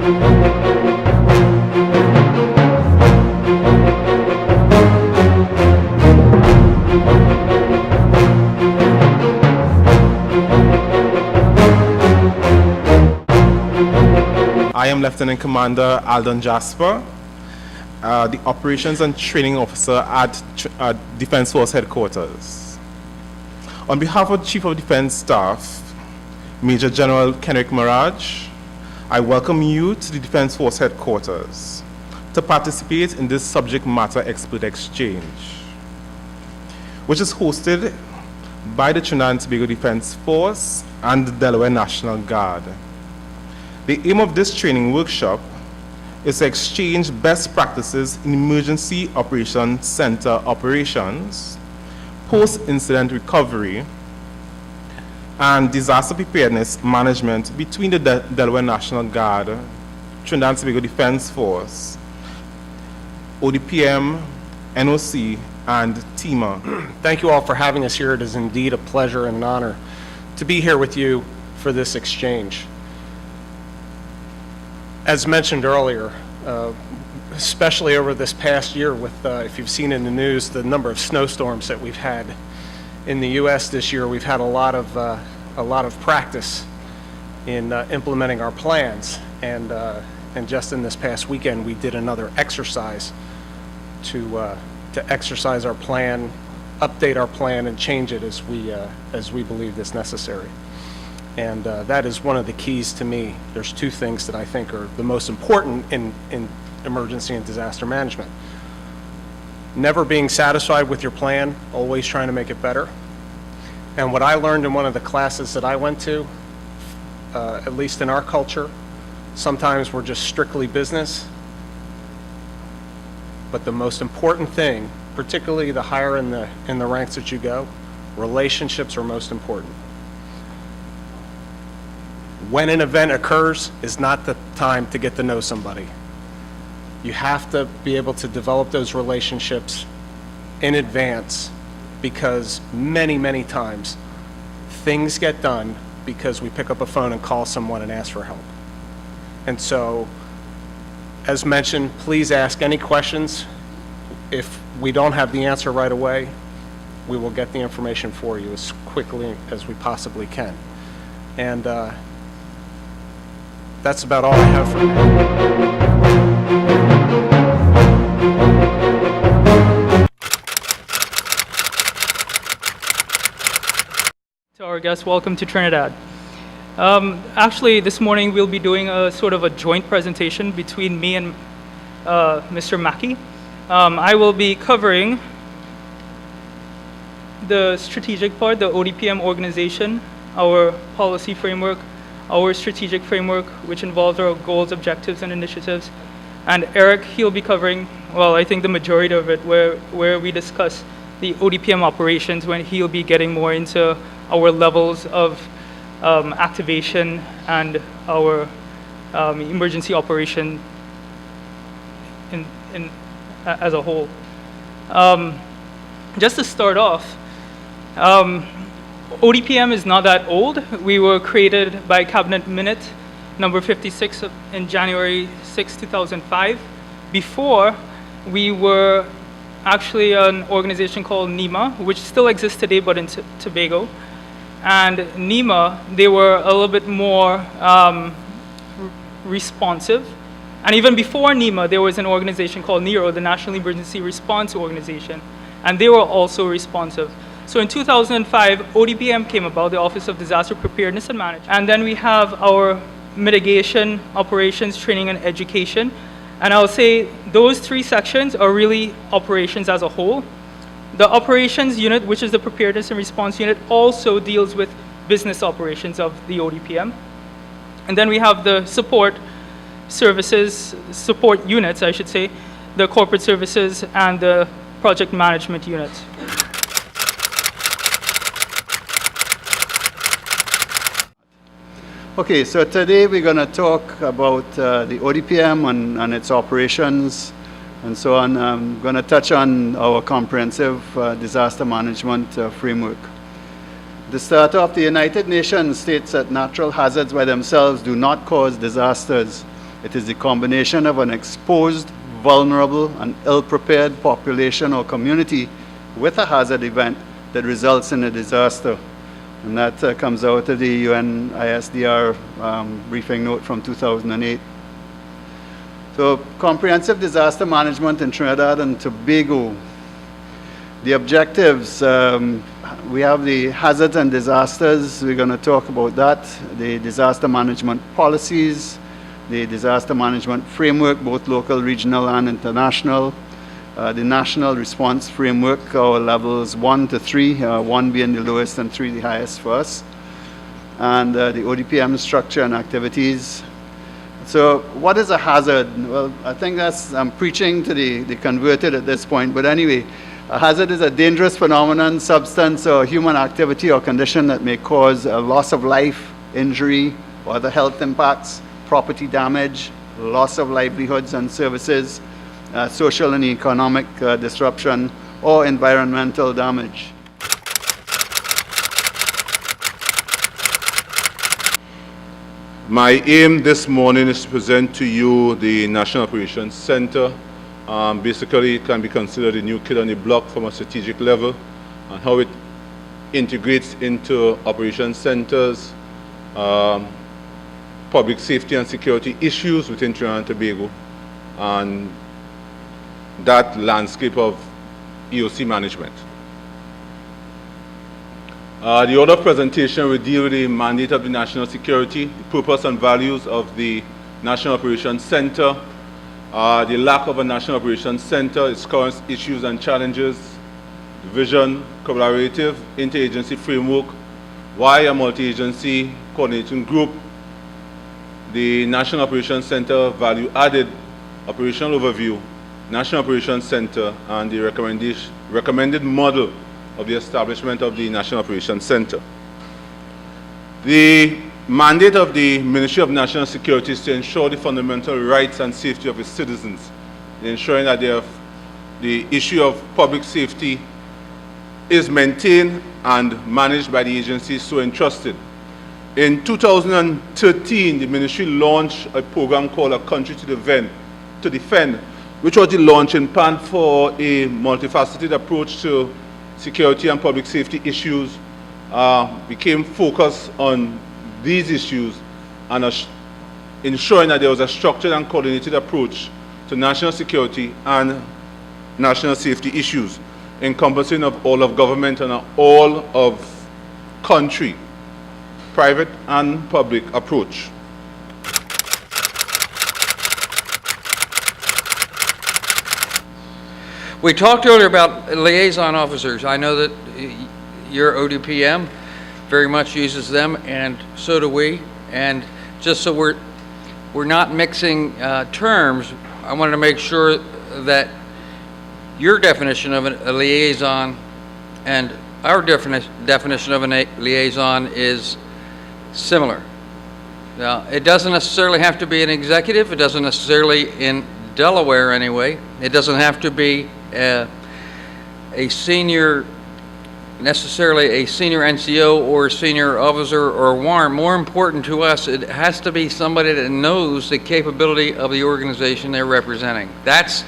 I am Lieutenant Commander Aldon Jasper, the Operations and Training Officer at Defense Force Headquarters. On behalf of the Chief of Defense Staff, Major General Kenrick Maraj, I welcome you to the Defense Force Headquarters to participate in this subject matter expert exchange, which is hosted by the Trinidad and Tobago Defense Force and the Delaware National Guard. The aim of this training workshop is to exchange best practices in emergency operations center operations, post-incident recovery, and disaster preparedness management between the Delaware National Guard, Trinidad and Tobago Defense Force, ODPM, NOC, and TEMA. Thank you all for having us here. It is indeed a pleasure and an honor to be here with you for this exchange. As mentioned earlier, especially over this past year with, if you've seen in the news, the number of snowstorms that we've had in the U.S. this year, we've had a lot of practice in implementing our plans. And just in this past weekend, we did another exercise to exercise our plan, update our plan, and change it as we believe is necessary. And that is one of the keys to me. There's two things that I think are the most important in emergency and disaster management. Never being satisfied with your plan, always trying to make it better. And what I learned in one of the classes that I went to, at least in our culture, sometimes we're just strictly business. But the most important thing, particularly the higher in the ranks that you go, relationships are most important. When an event occurs is not the time to get to know somebody. You have to be able to develop those relationships in advance, because many, many times things get done because we pick up a phone and call someone and ask for help. And so, as mentioned, please ask any questions. If we don't have the answer right away, we will get the information for you as quickly as we possibly can. And that's about all I have for now. To our guests, welcome to Trinidad. Actually, this morning we'll be doing a sort of a joint presentation between me and Mr. Mackey. I will be covering the strategic part, the ODPM organization, our policy framework, our strategic framework, which involves our goals, objectives, and initiatives. And Eric, he'll be covering, well, I think the majority of it, where we discuss the ODPM operations, when he'll be getting more into our levels of activation and our emergency operation as a whole. Just to start off, ODPM is not that old. We were created by Cabinet Minute number 56 in January 6, 2005. Before, we were actually an organization called NEMA, which still exists today, but in Tobago. And NEMA, they were a little bit more responsive. And even before NEMA, there was an organization called NERO, the National Emergency Response Organization, and they were also responsive. So in 2005, ODPM came about, the Office of Disaster Preparedness and Management. And then we have our mitigation, operations, training, and education. And I'll say those three sections are really operations as a whole. The operations unit, which is the preparedness and response unit, also deals with business operations of the ODPM. And then we have the support services, support units, I should say, the corporate services and the project management units. Okay, so today we're going to talk about the ODPM and its operations and so on. I'm going to touch on our comprehensive disaster management framework. The start off, the United Nations states that natural hazards by themselves do not cause disasters, It is the combination of an exposed, vulnerable, and ill-prepared population or community with a hazard event that results in a disaster. And that comes out of the UN ISDR briefing note from 2008. So comprehensive disaster management in Trinidad and Tobago. The objectives, we have the hazards and disasters. We're going to talk about that. The disaster management policies, the disaster management framework, both local, regional, and international. The national response framework, our levels 1 to 3, 1 being the lowest and 3 the highest for us. And the ODPM structure and activities. So what is a hazard? Well, I think I'm preaching to the converted at this point, but anyway, a hazard is a dangerous phenomenon, substance, or human activity or condition that may cause a loss of life, injury, or other health impacts, property damage, loss of livelihoods and services, social and economic disruption, or environmental damage. My aim this morning is to present to you the National Operations Center. Basically, it can be considered a new kid on the block from a strategic level, and how it integrates into operations centers, public safety and security issues within Trinidad and Tobago, and that landscape of EOC management. The order of presentation will deal with the mandate of the national security, the purpose and values of the National Operations Center, the lack of a National Operations Center, its current issues and challenges, the vision, collaborative, interagency framework, why a multi-agency coordinating group, the National Operations Center value-added operational overview, National Operations Center, and the recommended model of the establishment of the National Operations Center. The mandate of the Ministry of National Security is to ensure the fundamental rights and safety of its citizens, ensuring that the issue of public safety is maintained and managed by the agencies so entrusted. In 2013, the ministry launched a program called A Country to Defend, which was the launching pad for a multifaceted approach to security and public safety issues, became focused on these issues and ensuring that there was a structured and coordinated approach to national security and national safety issues, encompassing of all of government and all of country, private and public approach. We talked earlier about liaison officers. I know that your ODPM very much uses them, and so do we. And just so we're not mixing terms, I wanted to make sure that your definition of a liaison and our definition of a liaison is similar. Now, it doesn't necessarily have to be an executive. It doesn't necessarily, in Delaware anyway, it doesn't have to be necessarily a senior NCO or a senior officer or warrant. More important to us, it has to be somebody that knows the capability of the organization they're representing. That's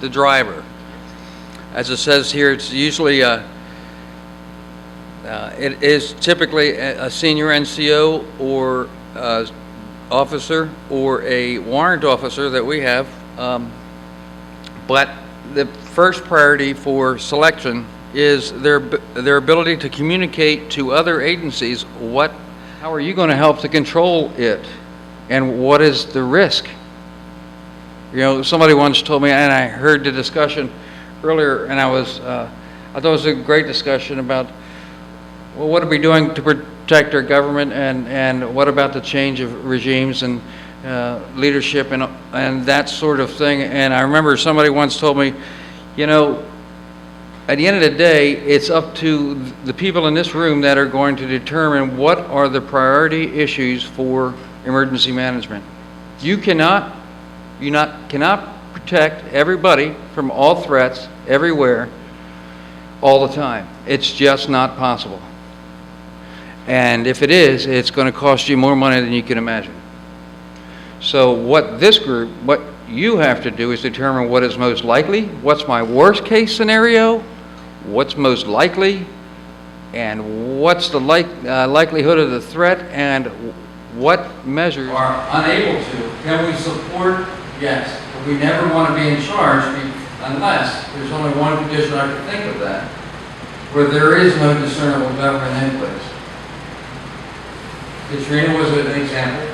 the driver. As it says here, it's usually it is typically a senior NCO or officer or a warrant officer that we have, but the first priority for selection is their ability to communicate to other agencies how are you going to help to control it, and what is the risk. You know, somebody once told me, and I heard the discussion earlier, and I thought it was a great discussion about, well, what are we doing to protect our government, and what about the change of regimes and leadership and that sort of thing. And I remember somebody once told me, you know, at the end of the day, it's up to the people in this room that are going to determine what are the priority issues for emergency management. You cannot protect everybody from all threats everywhere all the time. It's just not possible. And if it is, it's going to cost you more money than you can imagine. So what this group, what you have to do is determine what is most likely, what's my worst case scenario, what's most likely, and what's the likelihood of the threat, and what measures are unable to. Can we support? Yes. But we never want to be in charge unless there's only one condition I can think of that, where there is no discernible government in place. Katrina was an example,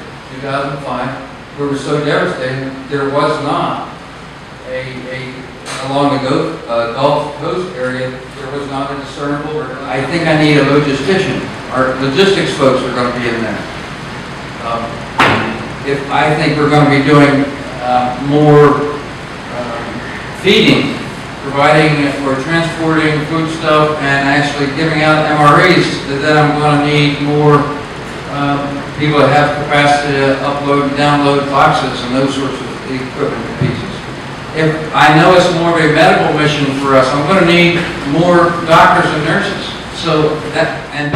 2005. We were so devastated, there was not along the Gulf Coast area, there was not a discernible. I think I need a logistician. Our logistics folks are going to be in there. If I think we're going to be doing more feeding, providing or transporting foodstuff and actually giving out MREs, then I'm going to need more people that have capacity to upload and download boxes and those sorts of equipment pieces. If I know it's more of a medical mission for us, I'm going to need more doctors and nurses. So that, and